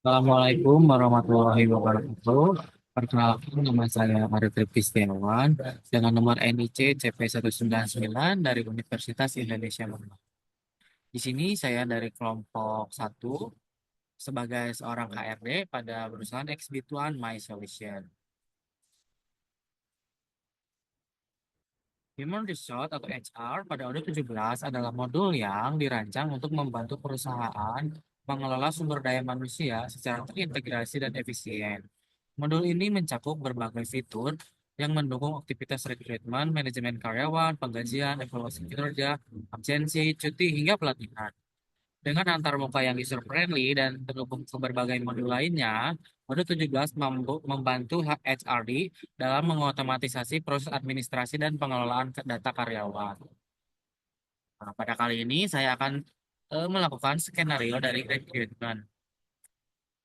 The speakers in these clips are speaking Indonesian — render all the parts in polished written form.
Assalamualaikum warahmatullahi wabarakatuh. Perkenalkan nama saya Arif Rifki Setiawan dengan nomor NIC CP199 dari Universitas Indonesia Malang. Di sini saya dari kelompok 1 sebagai seorang HRD pada perusahaan Exbituan My Solution. Human Resource atau HR pada Odoo 17 adalah modul yang dirancang untuk membantu perusahaan mengelola sumber daya manusia secara terintegrasi dan efisien. Modul ini mencakup berbagai fitur yang mendukung aktivitas rekrutmen, manajemen karyawan, penggajian, evaluasi kinerja, absensi, cuti, hingga pelatihan. Dengan antarmuka yang user-friendly dan terhubung ke berbagai modul lainnya, Modul 17 membantu HRD dalam mengotomatisasi proses administrasi dan pengelolaan data karyawan. Nah, pada kali ini saya akan melakukan skenario dari rekrutmen.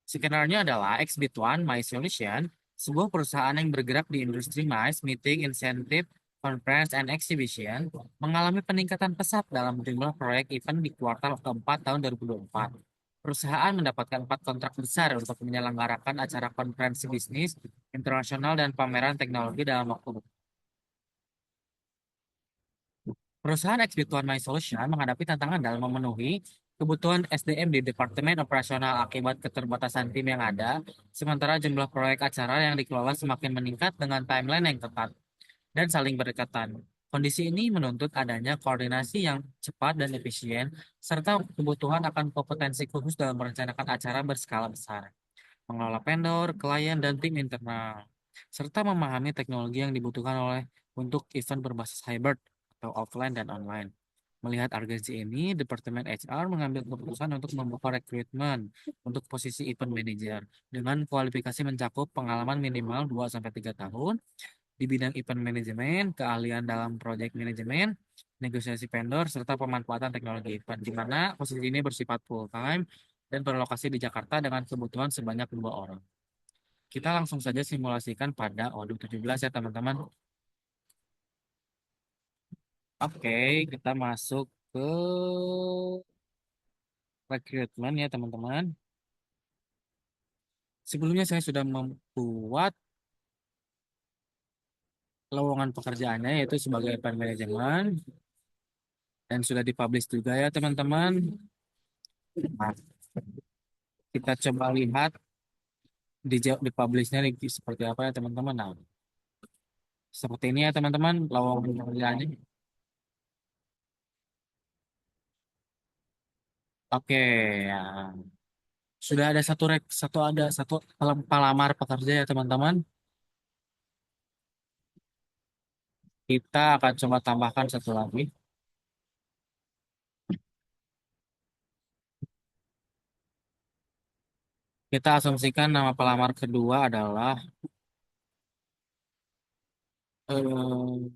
Skenario adalah Xbit1 My Solution, sebuah perusahaan yang bergerak di industri MICE, Meeting, Incentive, Conference, and Exhibition, mengalami peningkatan pesat dalam jumlah proyek event di kuartal keempat tahun 2024. Perusahaan mendapatkan 4 kontrak besar untuk menyelenggarakan acara konferensi bisnis internasional dan pameran teknologi dalam waktu dekat. Perusahaan Xbit1 My Solution menghadapi tantangan dalam memenuhi kebutuhan SDM di Departemen Operasional akibat keterbatasan tim yang ada, sementara jumlah proyek acara yang dikelola semakin meningkat dengan timeline yang ketat dan saling berdekatan. Kondisi ini menuntut adanya koordinasi yang cepat dan efisien, serta kebutuhan akan kompetensi khusus dalam merencanakan acara berskala besar, mengelola vendor, klien, dan tim internal, serta memahami teknologi yang dibutuhkan oleh untuk event berbasis hybrid atau offline dan online. Melihat urgensi ini, Departemen HR mengambil keputusan untuk membuka rekrutmen untuk posisi event manager dengan kualifikasi mencakup pengalaman minimal 2 sampai 3 tahun di bidang event manajemen, keahlian dalam project manajemen, negosiasi vendor, serta pemanfaatan teknologi event, di mana posisi ini bersifat full time dan berlokasi di Jakarta dengan kebutuhan sebanyak 2 orang. Kita langsung saja simulasikan pada Odoo 17 ya teman-teman. Oke, kita masuk ke rekrutmen ya teman-teman. Sebelumnya saya sudah membuat lowongan pekerjaannya yaitu sebagai event manajemen dan sudah dipublish juga ya teman-teman. Nah, kita coba lihat di publishnya seperti apa ya teman-teman. Nah, seperti ini ya teman-teman lowongan pekerjaannya. Oke, ya. Sudah ada satu pelamar pekerja ya teman-teman. Kita akan coba tambahkan satu lagi. Kita asumsikan nama pelamar kedua adalah eh,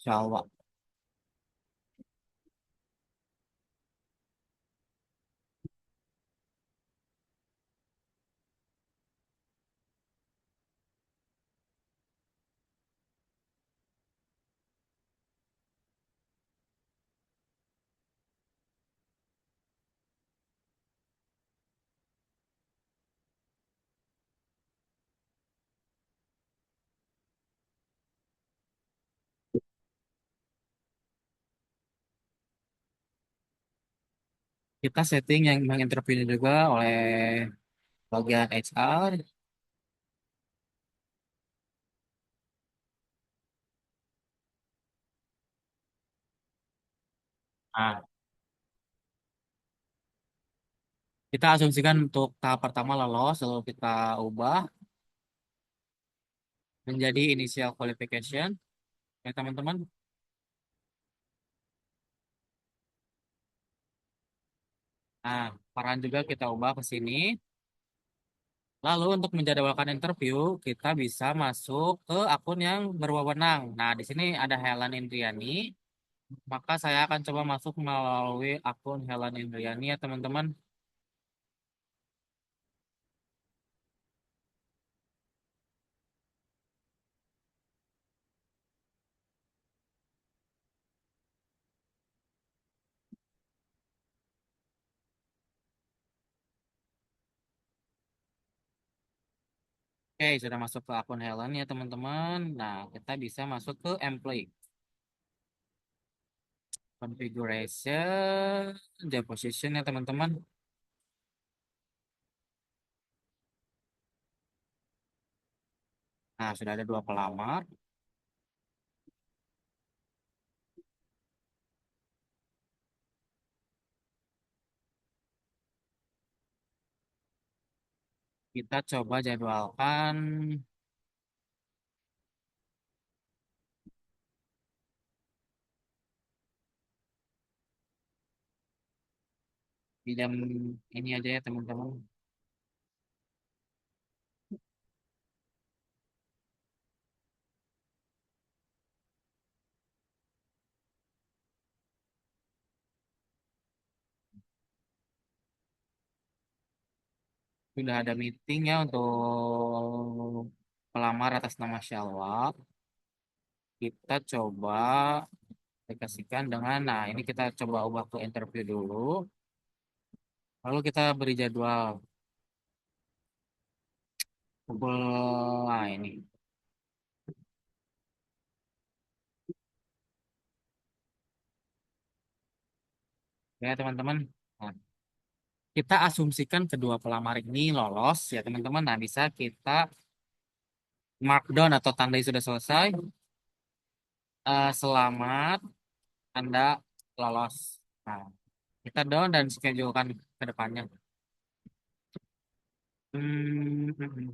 Syawak. Kita setting yang menginterview juga oleh bagian HR. Nah, kita asumsikan untuk tahap pertama lolos, lalu kita ubah menjadi initial qualification. Ya teman-teman. Nah, peran juga kita ubah ke sini. Lalu untuk menjadwalkan interview, kita bisa masuk ke akun yang berwenang. Nah, di sini ada Helen Indriani. Maka saya akan coba masuk melalui akun Helen Indriani ya teman-teman. Oke, sudah masuk ke akun Helen ya teman-teman. Nah, kita bisa masuk ke employee. Configuration, job position ya teman-teman. Nah, sudah ada dua pelamar. Kita coba jadwalkan di jam ini aja ya teman-teman. Sudah ada meeting ya untuk pelamar atas nama Shalwa. Kita coba aplikasikan dengan, nah ini kita coba ubah ke interview dulu. Lalu kita beri jadwal pukul, nah ini. Ya teman-teman. Nah, kita asumsikan kedua pelamar ini lolos ya teman-teman. Nah bisa kita markdown atau tandai sudah selesai. Selamat Anda lolos. Nah, kita down dan schedulekan ke depannya. Hmm, hmm, hmm.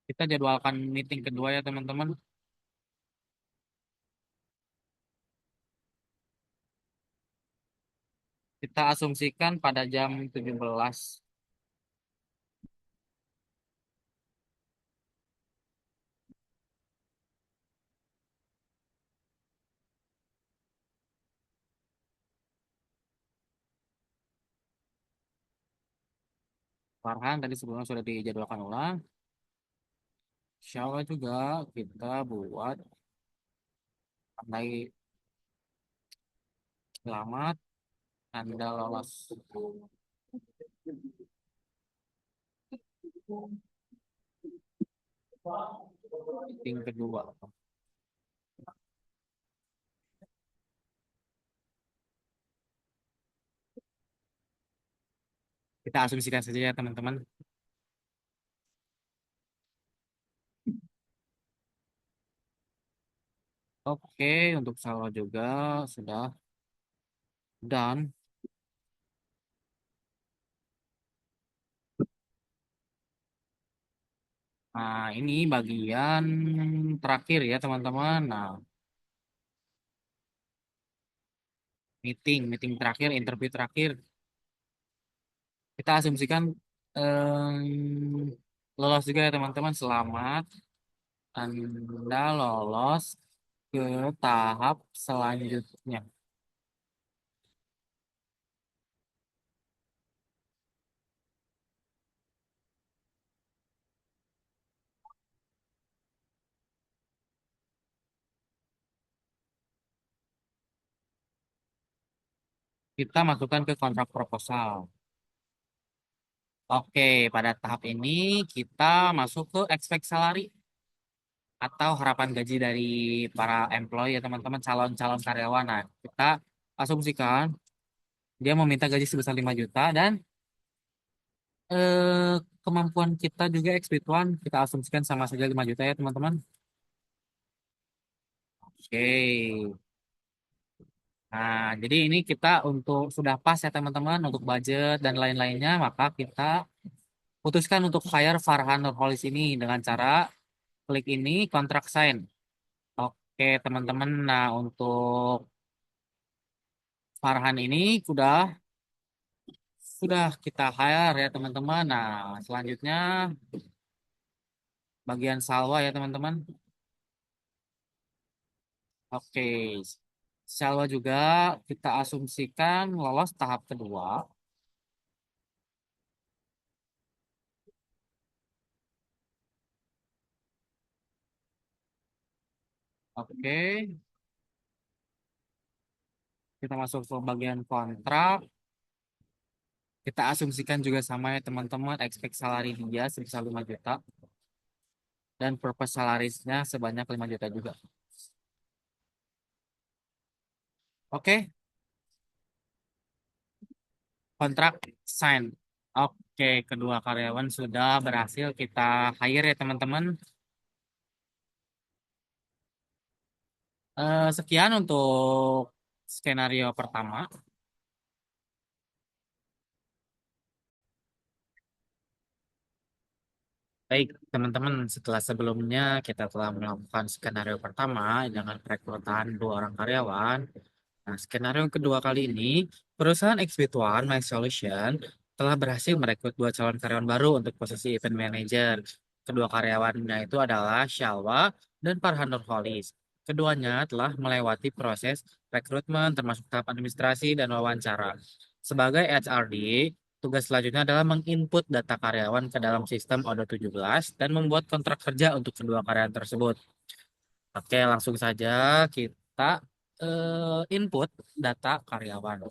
Kita jadwalkan meeting kedua ya teman-teman. Kita asumsikan pada jam 17. Farhan tadi sebelumnya sudah dijadwalkan ulang. Insya Allah juga kita buat tandai selamat Anda lolos meeting kedua. Kita asumsikan saja ya teman-teman. Oke, untuk Salwa juga sudah done. Nah, ini bagian terakhir ya teman-teman. Nah, meeting terakhir, interview terakhir. Kita asumsikan lolos juga ya teman-teman. Selamat Anda lolos ke tahap selanjutnya. Kita masukkan ke kontrak proposal. Oke, pada tahap ini kita masuk ke expect salary atau harapan gaji dari para employee ya teman-teman calon-calon karyawan. Nah, kita asumsikan dia meminta gaji sebesar 5 juta dan eh, kemampuan kita juga XP1 kita asumsikan sama saja 5 juta ya teman-teman. Oke. Nah, jadi ini kita untuk sudah pas ya teman-teman untuk budget dan lain-lainnya, maka kita putuskan untuk hire Farhan Nurholis ini dengan cara klik ini kontrak sign. Oke, teman-teman. Nah, untuk Farhan ini sudah kita hire ya teman-teman. Nah, selanjutnya bagian Salwa ya teman-teman. Oke. Salwa juga kita asumsikan lolos tahap kedua. Oke. Kita masuk ke bagian kontrak. Kita asumsikan juga sama ya teman-teman, expect salary dia sebesar 5 juta dan purpose salarisnya sebanyak 5 juta juga. Oke, kontrak sign. Oke, kedua karyawan sudah berhasil kita hire ya teman-teman. Sekian untuk skenario pertama. Baik, teman-teman, setelah sebelumnya kita telah melakukan skenario pertama dengan perekrutan dua orang karyawan. Nah, skenario kedua kali ini, perusahaan X-Bit1 My Solution telah berhasil merekrut dua calon karyawan baru untuk posisi event manager. Kedua karyawannya itu adalah Shalwa dan Farhan Nurholis. Keduanya telah melewati proses rekrutmen termasuk tahap administrasi dan wawancara. Sebagai HRD, tugas selanjutnya adalah menginput data karyawan ke dalam sistem Odo 17 dan membuat kontrak kerja untuk kedua karyawan tersebut. Oke, langsung saja kita input data karyawan.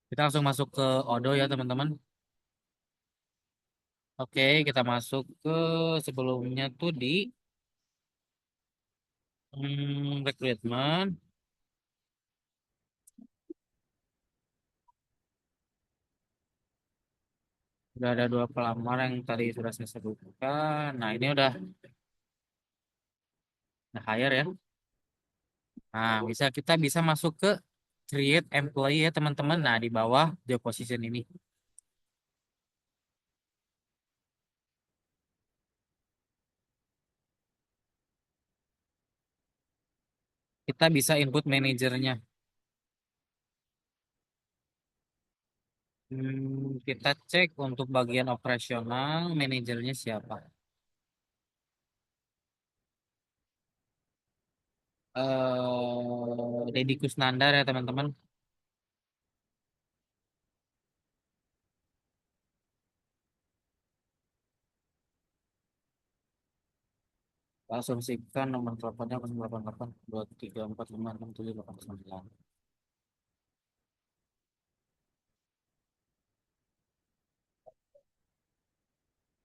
Kita langsung masuk ke Odo ya, teman-teman. Oke, kita masuk ke sebelumnya tuh di rekrutmen. Sudah ada dua pelamar yang tadi sudah saya sebutkan. Nah, ini udah hire ya. Nah, kita bisa masuk ke create employee ya, teman-teman. Nah, di bawah job position ini. Kita bisa input manajernya. Kita cek untuk bagian operasional, manajernya siapa. Deddy Kusnandar ya teman-teman. Asumsikan nomor teleponnya 088 234 567 899.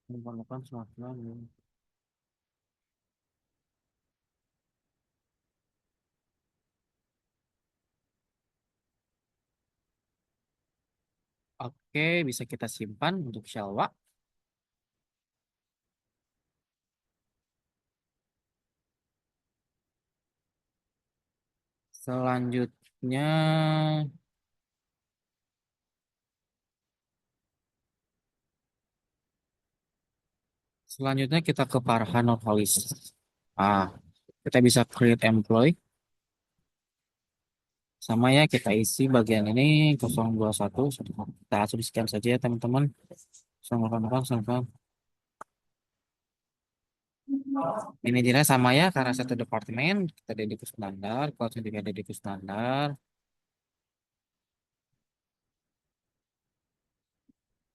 08 99. Oke, bisa kita simpan untuk Shalwa. Selanjutnya, selanjutnya kita ke Farhan Nurholis. Ah, kita bisa create employee. Sama ya, kita isi bagian ini 021. Kita asumsikan saja ya teman-teman. 088. Manajernya sama ya, karena satu departemen. Kita dedikus standar, kalau juga dedikus standar.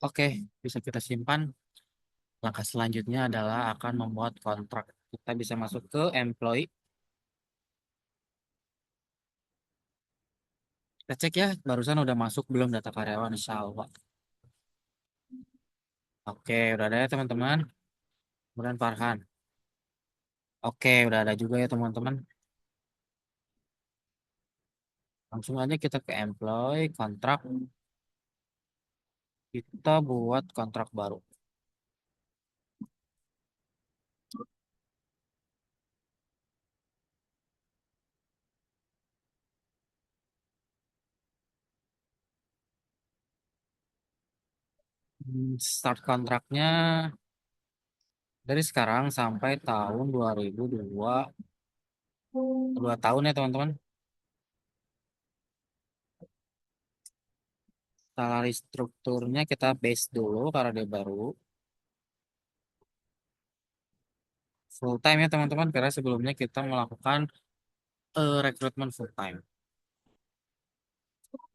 Oke, bisa kita simpan. Langkah selanjutnya adalah akan membuat kontrak. Kita bisa masuk ke employee. Kita cek ya, barusan udah masuk belum data karyawan, insya Allah. Oke, udah ada ya teman-teman. Kemudian Farhan. Oke, udah ada juga ya teman-teman. Langsung aja kita ke employee, kontrak. Kita buat kontrak baru. Start kontraknya dari sekarang sampai tahun 2002, 2 tahun ya teman-teman. Salary strukturnya kita base dulu karena dia baru. Full time ya teman-teman, karena sebelumnya kita melakukan rekrutmen full time.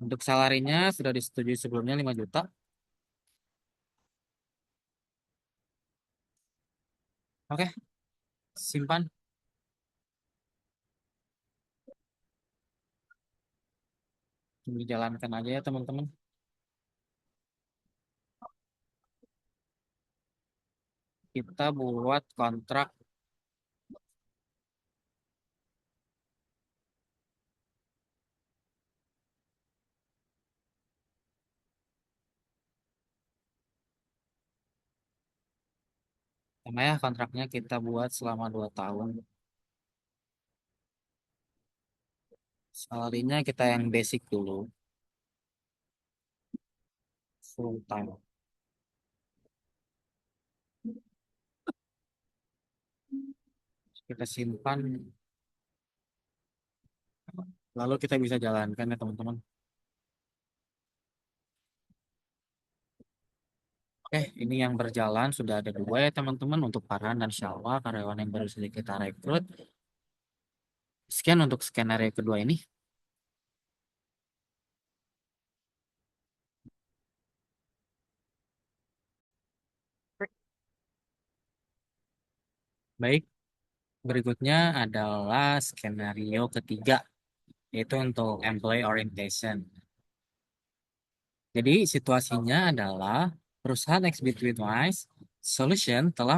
Untuk salarinya sudah disetujui sebelumnya 5 juta. Oke, simpan. Dijalankan aja ya teman-teman. Kita buat kontrak. Sama ya kontraknya kita buat selama 2 tahun. Salarinya kita yang basic dulu, full time. Kita simpan, lalu kita bisa jalankan ya teman-teman. Oke, ini yang berjalan sudah ada dua ya teman-teman untuk Farhan dan Syalwa, karyawan yang baru saja kita rekrut. Sekian untuk skenario kedua ini. Baik, berikutnya adalah skenario ketiga, yaitu untuk employee orientation. Jadi situasinya adalah perusahaan Exbitwin Wise Solution telah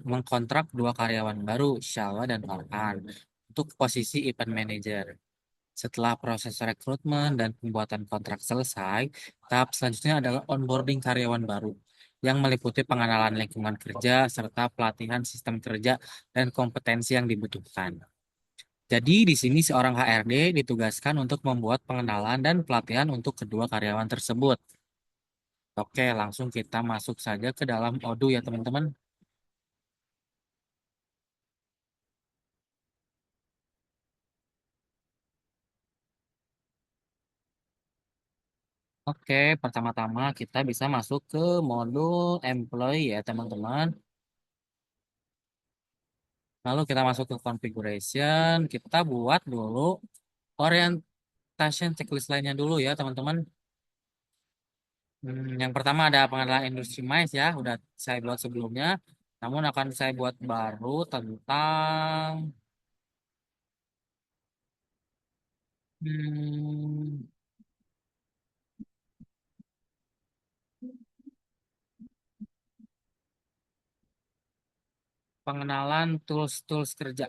mengkontrak dua karyawan baru, Shalwa dan Farhan, untuk posisi event manager. Setelah proses rekrutmen dan pembuatan kontrak selesai, tahap selanjutnya adalah onboarding karyawan baru yang meliputi pengenalan lingkungan kerja serta pelatihan sistem kerja dan kompetensi yang dibutuhkan. Jadi di sini seorang HRD ditugaskan untuk membuat pengenalan dan pelatihan untuk kedua karyawan tersebut. Oke, langsung kita masuk saja ke dalam Odoo ya teman-teman. Oke, pertama-tama kita bisa masuk ke modul employee ya teman-teman. Lalu kita masuk ke configuration, kita buat dulu orientation checklist lainnya dulu ya teman-teman. Yang pertama ada pengenalan industri mais ya, udah saya buat sebelumnya. Namun akan saya buat baru tentang hmm, pengenalan tools-tools kerja,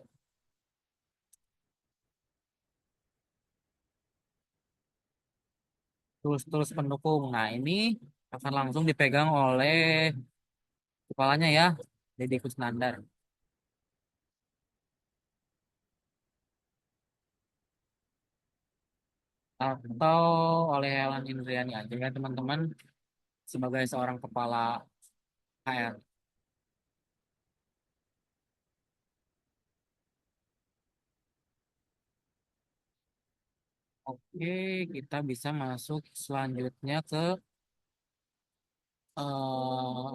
tools-tools pendukung. Nah ini akan langsung dipegang oleh kepalanya ya, Deddy Kusnandar. Atau oleh Helen Indriani aja ya teman-teman sebagai seorang kepala HR. Oke, kita bisa masuk selanjutnya ke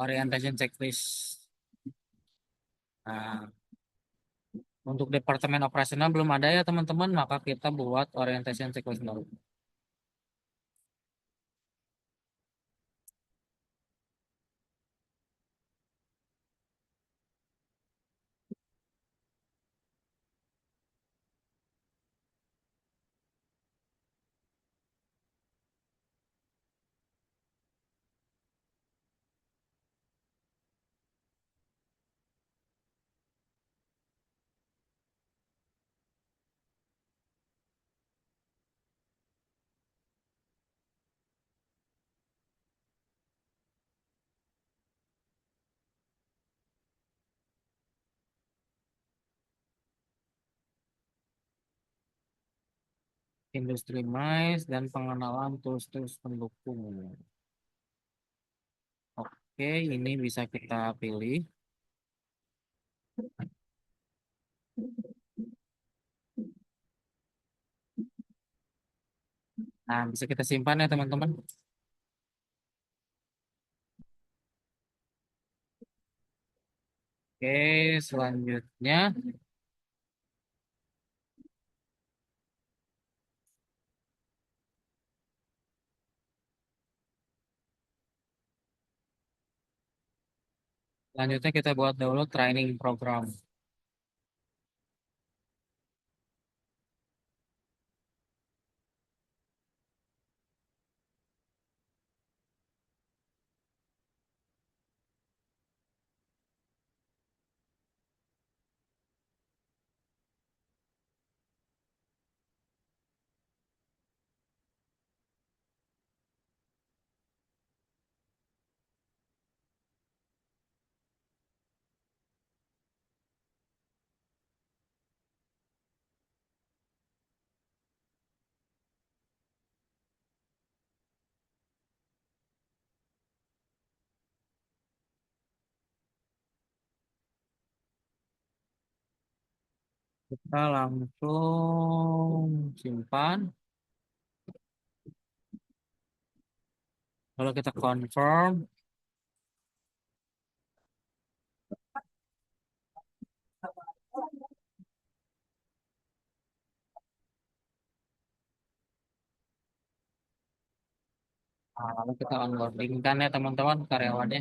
orientation checklist. Nah, untuk departemen operasional belum ada ya teman-teman, maka kita buat orientation checklist baru. Industri mais dan pengenalan tools-tools pendukung. Oke, ini bisa kita pilih. Nah, bisa kita simpan ya teman-teman. Oke, selanjutnya, selanjutnya kita buat dulu training program. Kita langsung simpan. Kalau kita confirm, nah, lalu kita onboarding kan ya teman-teman karyawannya.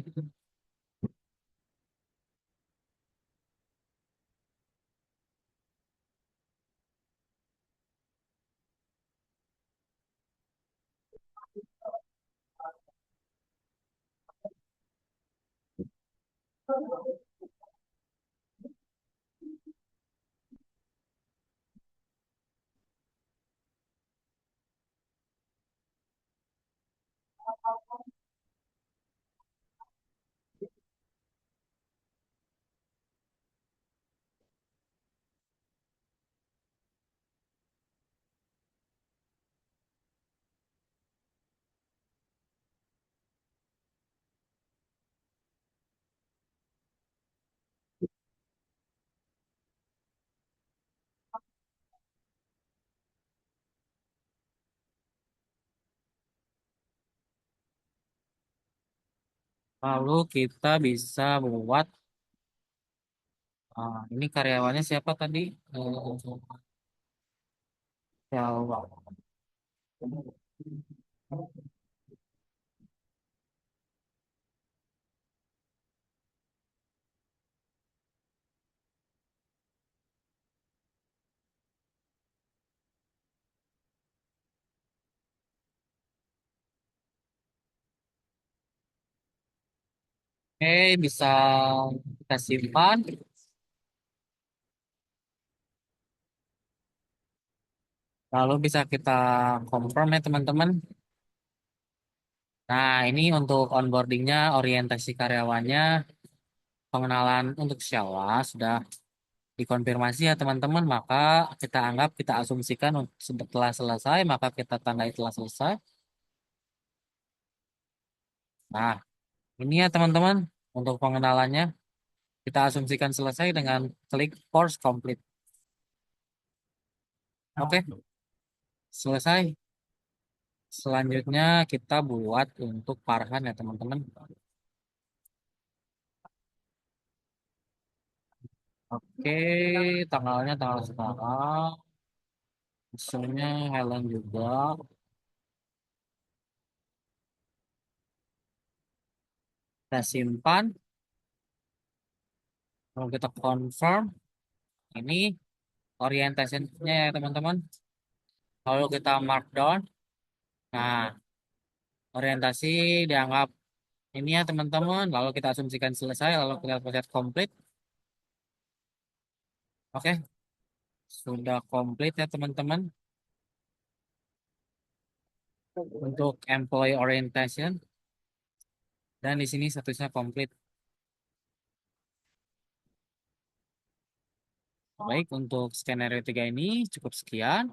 Lalu kita bisa buat, ini karyawannya siapa tadi? Ya, oke, bisa kita simpan. Lalu bisa kita confirm ya teman-teman. Nah, ini untuk onboardingnya, orientasi karyawannya, pengenalan untuk Syawa sudah dikonfirmasi ya teman-teman. Maka kita anggap, kita asumsikan setelah selesai, maka kita tandai telah selesai. Nah, ini ya teman-teman untuk pengenalannya. Kita asumsikan selesai dengan klik course complete. Oke, selesai. Selanjutnya kita buat untuk Farhan ya teman-teman. Oke, tanggalnya tanggal sekarang. Hasilnya Helen juga. Kita simpan. Kalau kita confirm, ini orientasinya ya teman-teman. Lalu kita markdown. Nah, orientasi dianggap ini ya teman-teman. Lalu kita asumsikan selesai. Lalu kita pencet complete. Oke, sudah komplit ya teman-teman. Untuk employee orientation. Dan di sini statusnya komplit. Baik, untuk skenario 3 ini cukup sekian.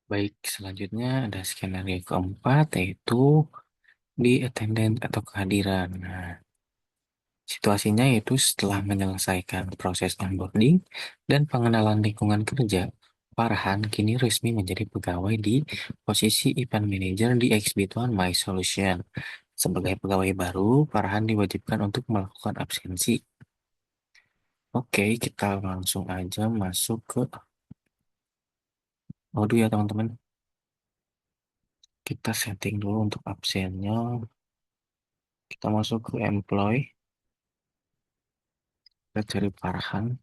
Baik, selanjutnya ada skenario keempat, yaitu di attendance atau kehadiran. Nah, situasinya yaitu setelah menyelesaikan proses onboarding dan pengenalan lingkungan kerja, Farhan kini resmi menjadi pegawai di posisi Event Manager di Exbit One My Solution. Sebagai pegawai baru, Farhan diwajibkan untuk melakukan absensi. Oke, kita langsung aja masuk ke Odoo ya teman-teman. Kita setting dulu untuk absennya. Kita masuk ke employee. Kita cari Farhan.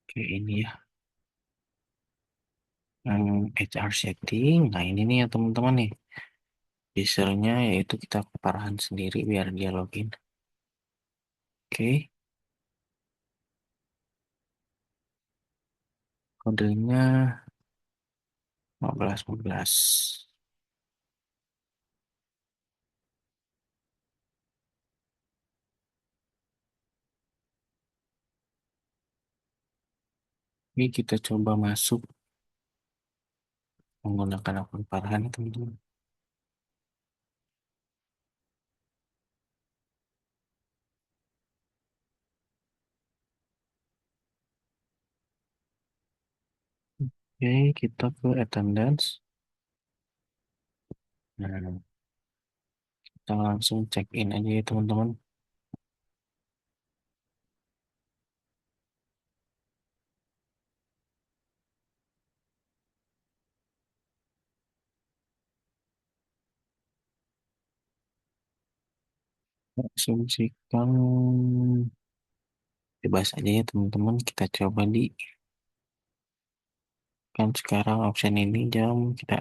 Oke, ini ya. HR setting. Nah, ini nih ya teman-teman nih. Usernya yaitu kita ke Farhan sendiri biar dia login. Oke, kodenya 1515. Ini kita coba masuk menggunakan akun Farhan, teman-teman. Oke, kita ke attendance. Nah, kita langsung check in aja ya, teman-teman. Asumsikan bebas aja ya, teman-teman. Kita coba di kan sekarang option ini jam kita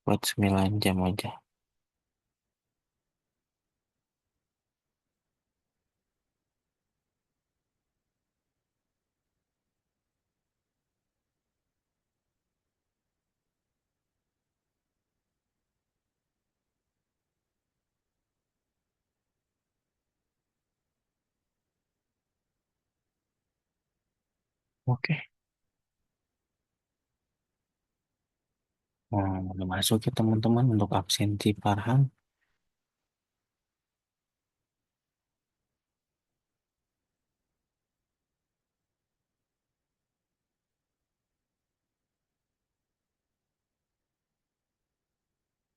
buat 9 jam aja. Oke. Nah, udah masuk ya, teman-teman, untuk absensi Farhan.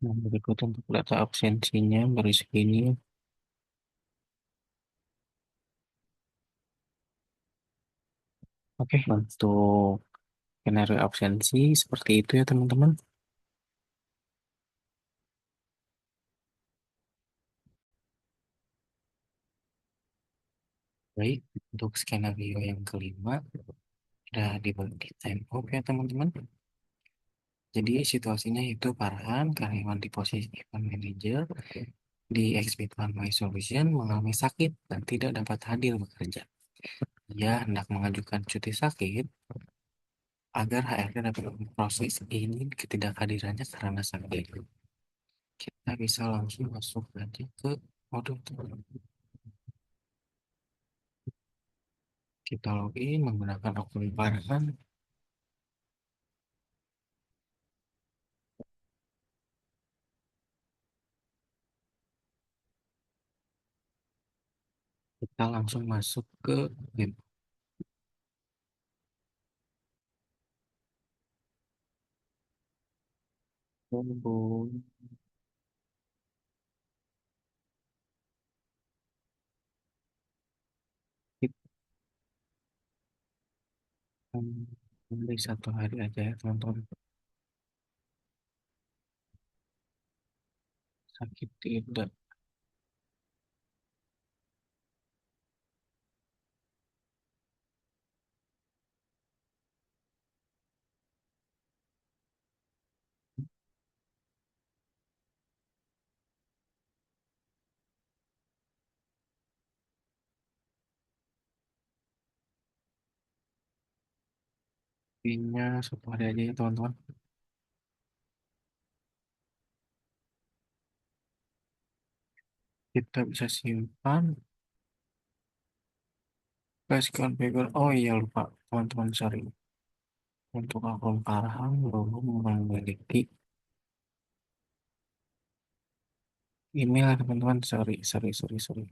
Nah, berikut untuk data absensinya baru segini. Oke, untuk skenario absensi seperti itu ya, teman-teman. Baik, untuk skenario yang kelima udah dibagi di time off ya, teman-teman. Jadi situasinya itu Farhan, karyawan di posisi event manager di Exhibit One My Solution mengalami sakit dan tidak dapat hadir bekerja. Ia hendak mengajukan cuti sakit agar HRD dapat memproses ini ketidakhadirannya karena sakit. Kita bisa langsung masuk aja ke modul teman. Kita login menggunakan akun Farhan. Kita langsung masuk ke web. Kita beli satu hari aja ya, teman-teman. Sakit tidak. Pinnya satu hari aja ya, teman-teman. Kita bisa simpan. Guys, configure. Oh iya, lupa. Teman-teman, sorry. Untuk akun Farhan belum memiliki email ya, teman-teman. Sorry, sorry, sorry, sorry.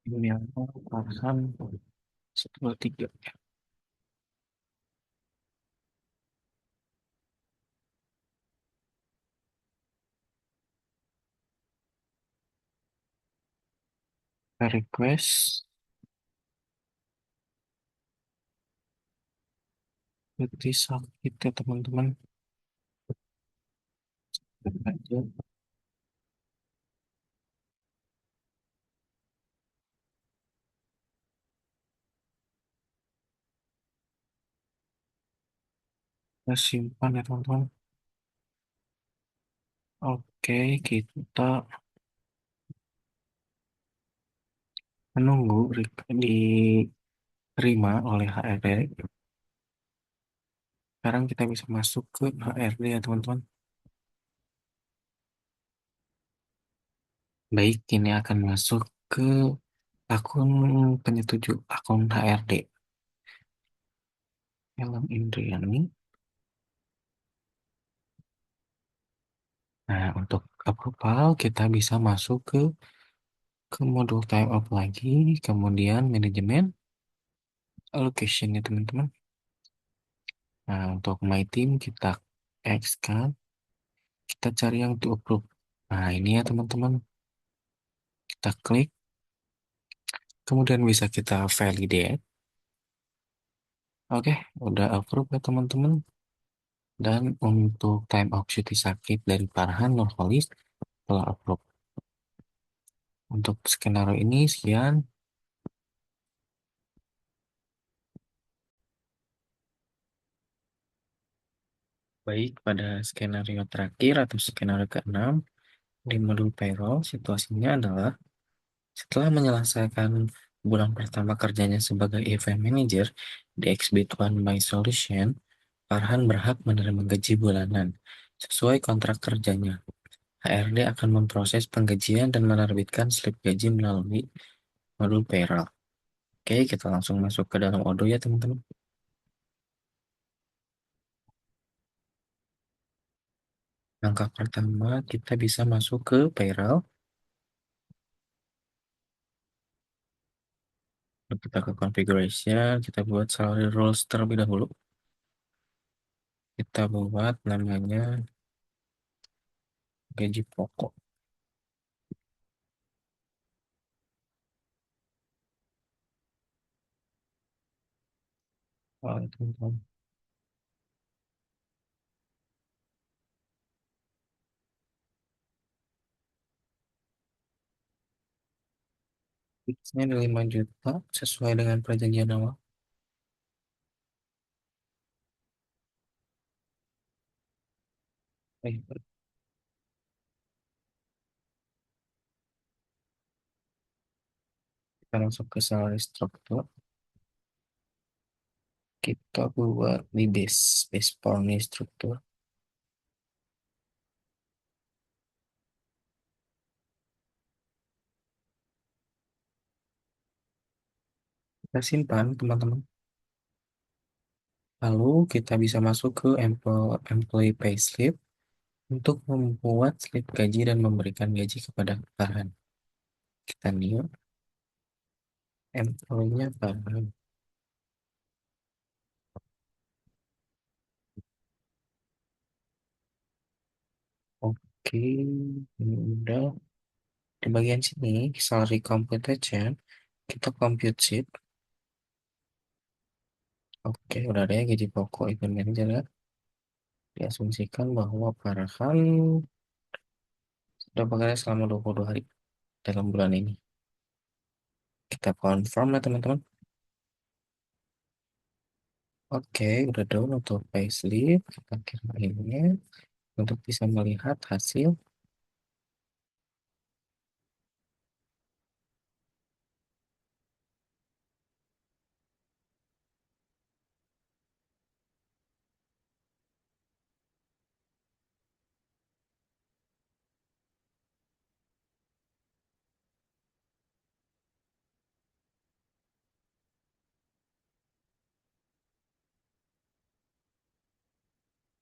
Emailnya Farhan 123. Request. Berarti sakit ya, teman-teman. Aja. Kita simpan ya, teman-teman. Oke, kita menunggu diterima oleh HRD. Sekarang kita bisa masuk ke HRD ya teman-teman. Baik, ini akan masuk ke akun penyetuju akun HRD. Helm Indriani. Nah, untuk approval kita bisa masuk ke modul time off lagi, kemudian manajemen allocation ya teman-teman. Nah, untuk my team kita X kan, kita cari yang to approve. Nah, ini ya teman-teman, kita klik, kemudian bisa kita validate. Oke, udah approve ya teman-teman. Dan untuk time off cuti sakit dari Farhan Nurholis telah approve. Untuk skenario ini sekian. Baik, pada skenario terakhir atau skenario keenam di modul payroll, situasinya adalah setelah menyelesaikan bulan pertama kerjanya sebagai event manager di Exhibit One My Solution, Farhan berhak menerima gaji bulanan sesuai kontrak kerjanya. HRD akan memproses penggajian dan menerbitkan slip gaji melalui modul payroll. Oke, kita langsung masuk ke dalam Odoo ya teman-teman. Langkah pertama, kita bisa masuk ke payroll. Lalu kita ke configuration, kita buat salary rules terlebih dahulu. Kita buat namanya gaji pokok. Oh, teman-teman. Fixnya di 5 juta sesuai dengan perjanjian awal. Baik, kita masuk ke salary structure. Kita buat di base pony struktur. Kita simpan, teman-teman. Lalu kita bisa masuk ke employee payslip untuk membuat slip gaji dan memberikan gaji kepada Farhan. Kita new employee-nya Farhan. Oke, ini udah. Di bagian sini, salary computation, kita compute sheet. Oke, udah ada ya gaji pokok event manager ya. Diasumsikan bahwa Farhan sudah bekerja selama 22 hari dalam bulan ini. Kita confirm ya teman-teman. Oke, udah down untuk payslip. Kita kirim ini untuk bisa melihat hasil.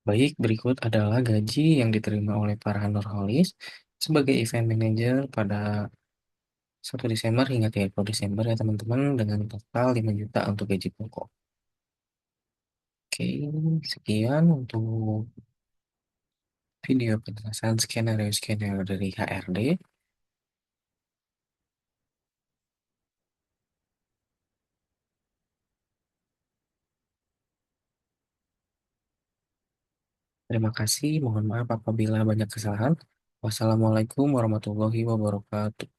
Baik, berikut adalah gaji yang diterima oleh para Nurholis sebagai event manager pada 1 Desember hingga 30 Desember ya teman-teman dengan total 5 juta untuk gaji pokok. Oke, sekian untuk video penjelasan skenario-skenario dari HRD. Terima kasih, mohon maaf apabila banyak kesalahan. Wassalamualaikum warahmatullahi wabarakatuh.